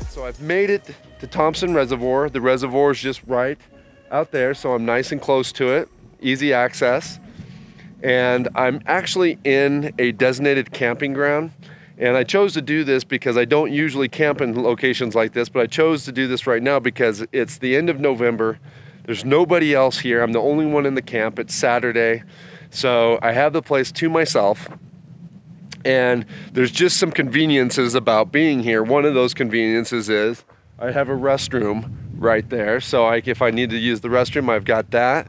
So I've made it to Thompson Reservoir. The reservoir is just right out there, so I'm nice and close to it, easy access. And I'm actually in a designated camping ground. And I chose to do this because I don't usually camp in locations like this, but I chose to do this right now because it's the end of November. There's nobody else here. I'm the only one in the camp. It's Saturday. So I have the place to myself. And there's just some conveniences about being here. One of those conveniences is I have a restroom right there. So if I need to use the restroom, I've got that.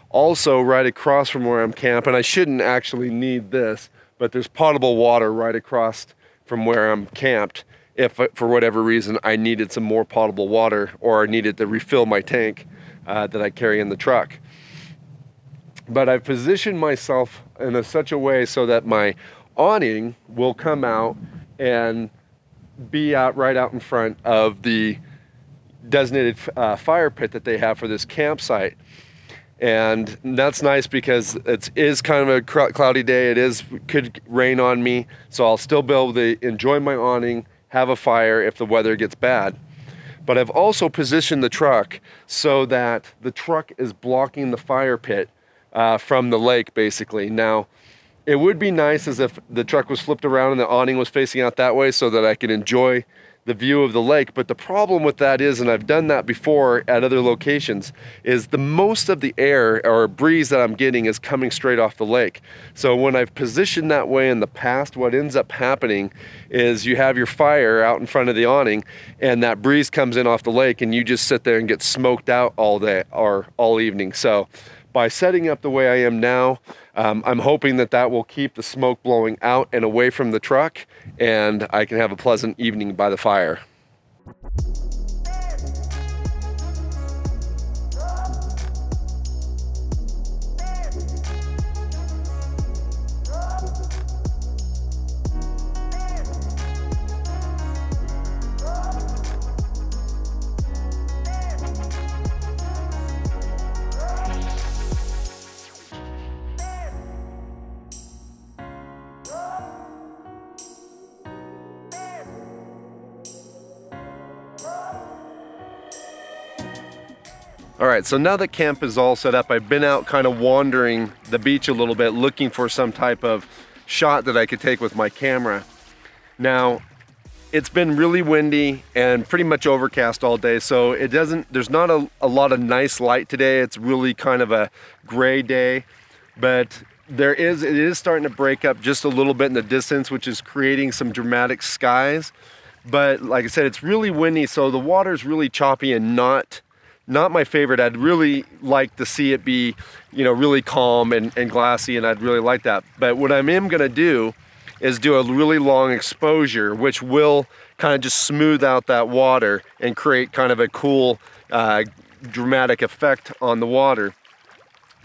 Also, right across from where I'm camping, I shouldn't actually need this, but there's potable water right across from where I'm camped. If for whatever reason I needed some more potable water or I needed to refill my tank that I carry in the truck. But I've positioned myself in such a way so that my awning will come out and be right out in front of the designated fire pit that they have for this campsite. And that's nice because it is kind of a cloudy day. Could rain on me, so I'll still be able to enjoy my awning, have a fire if the weather gets bad. But I've also positioned the truck so that the truck is blocking the fire pit from the lake, basically. Now, it would be nice as if the truck was flipped around and the awning was facing out that way so that I could enjoy the view of the lake. But the problem with that is, and I've done that before at other locations, is the most of the air or breeze that I'm getting is coming straight off the lake. So when I've positioned that way in the past, what ends up happening is you have your fire out in front of the awning and that breeze comes in off the lake and you just sit there and get smoked out all day or all evening. So by setting up the way I am now, I'm hoping that that will keep the smoke blowing out and away from the truck, and I can have a pleasant evening by the fire. All right, so now that camp is all set up, I've been out kind of wandering the beach a little bit, looking for some type of shot that I could take with my camera. Now, it's been really windy and pretty much overcast all day, so there's not a lot of nice light today. It's really kind of a gray day, but it is starting to break up just a little bit in the distance, which is creating some dramatic skies. But like I said, it's really windy, so the water's really choppy and not my favorite. I'd really like to see it be, really calm and glassy, and I'd really like that. But what I am gonna do is do a really long exposure, which will kind of just smooth out that water and create kind of a cool, dramatic effect on the water.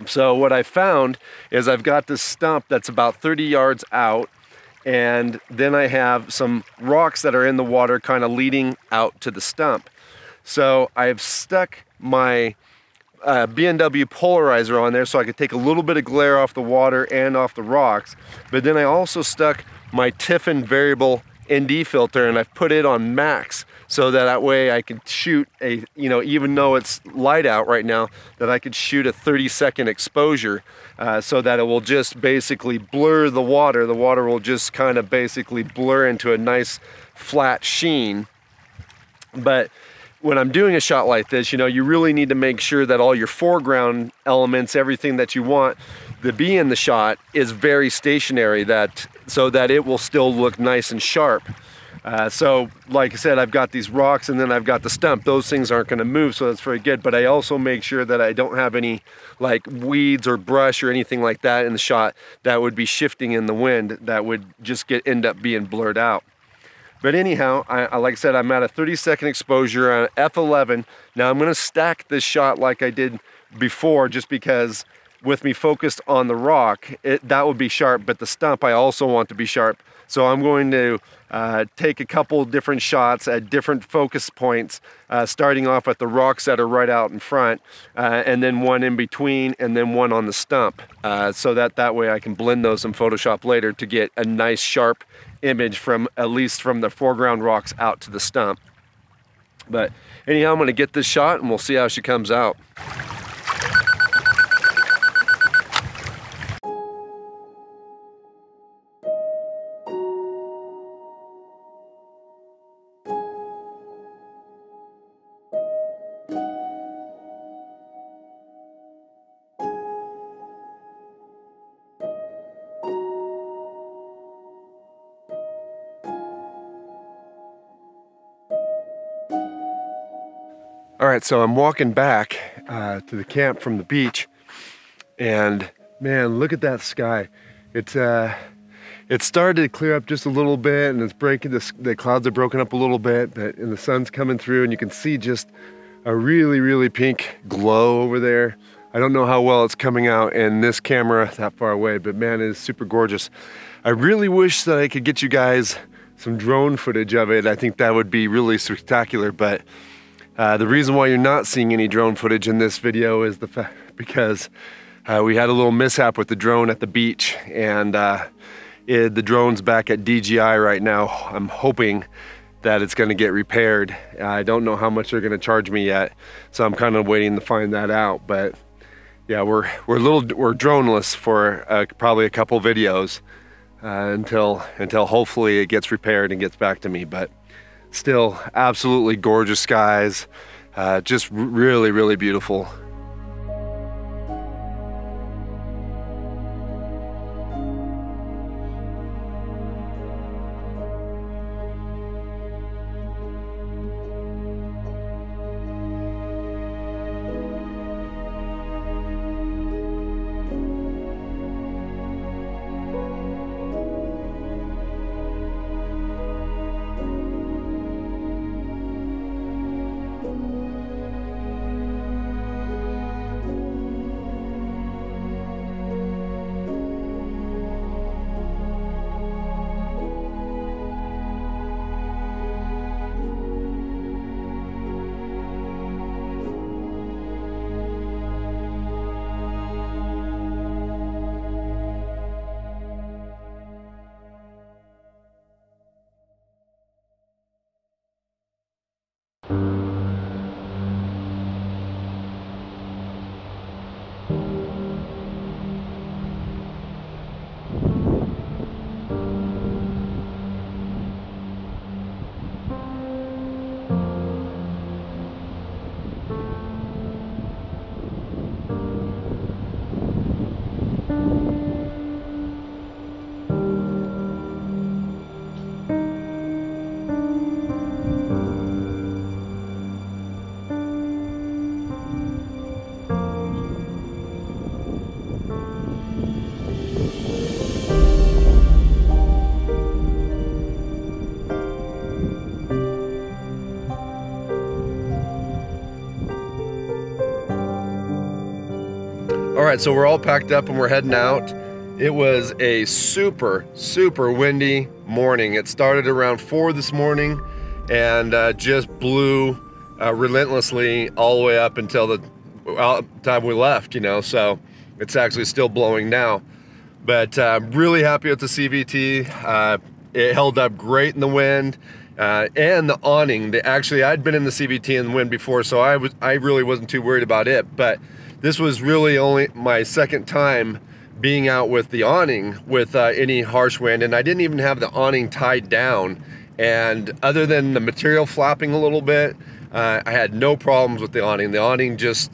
So what I found is I've got this stump that's about 30 yards out, and then I have some rocks that are in the water kind of leading out to the stump. So I've stuck my B&W polarizer on there so I could take a little bit of glare off the water and off the rocks. But then I also stuck my Tiffin variable ND filter, and I've put it on max so that way I can shoot even though it's light out right now, that I could shoot a 30-second exposure so that it will just basically blur the water. The water will just kind of basically blur into a nice flat sheen. But when I'm doing a shot like this, you really need to make sure that all your foreground elements, everything that you want to be in the shot, is very stationary, so that it will still look nice and sharp. So like I said, I've got these rocks and then I've got the stump. Those things aren't going to move, so that's very good. But I also make sure that I don't have any like weeds or brush or anything like that in the shot that would be shifting in the wind, that would just end up being blurred out. But anyhow, like I said, I'm at a 30-second exposure on f11. Now I'm gonna stack this shot like I did before, just because with me focused on the rock, that would be sharp, but the stump I also want to be sharp. So I'm going to take a couple different shots at different focus points, starting off at the rocks that are right out in front, and then one in between, and then one on the stump, so that way I can blend those in Photoshop later to get a nice sharp image from, at least from the foreground rocks out to the stump. But anyhow, I'm gonna get this shot and we'll see how she comes out. All right, so I'm walking back to the camp from the beach, and man, look at that sky. It started to clear up just a little bit, and it's breaking. The clouds are broken up a little bit, and the sun's coming through, and you can see just a really, really pink glow over there. I don't know how well it's coming out in this camera that far away, but man, it is super gorgeous. I really wish that I could get you guys some drone footage of it. I think that would be really spectacular, but the reason why you're not seeing any drone footage in this video is because we had a little mishap with the drone at the beach, and the drone's back at DJI right now. I'm hoping that it's going to get repaired. I don't know how much they're going to charge me yet, so I'm kind of waiting to find that out. But yeah, we're droneless for probably a couple videos until hopefully it gets repaired and gets back to me. But still, absolutely gorgeous skies, just really, really beautiful. All right, so we're all packed up and we're heading out. It was a super, super windy morning. It started around 4 this morning and just blew relentlessly all the way up until the time we left, you know, so it's actually still blowing now. But really happy with the CVT. It held up great in the wind. And the awning, actually I'd been in the CVT in the wind before, so I really wasn't too worried about it, but this was really only my second time being out with the awning with any harsh wind, and I didn't even have the awning tied down, and other than the material flapping a little bit, I had no problems with the awning. The awning just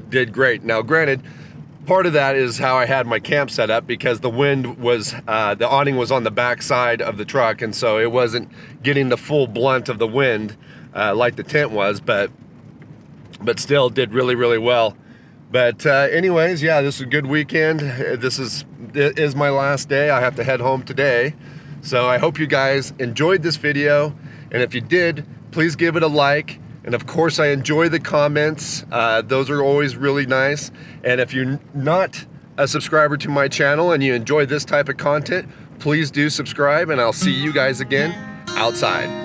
did great. Now granted, part of that is how I had my camp set up, because the wind was, the awning was on the back side of the truck, and so it wasn't getting the full blunt of the wind like the tent was, but still did really, really well. But anyways, yeah, this is a good weekend. This is my last day. I have to head home today. So I hope you guys enjoyed this video, and if you did, please give it a like. And of course, I enjoy the comments. Those are always really nice. And if you're not a subscriber to my channel and you enjoy this type of content, please do subscribe, and I'll see you guys again outside.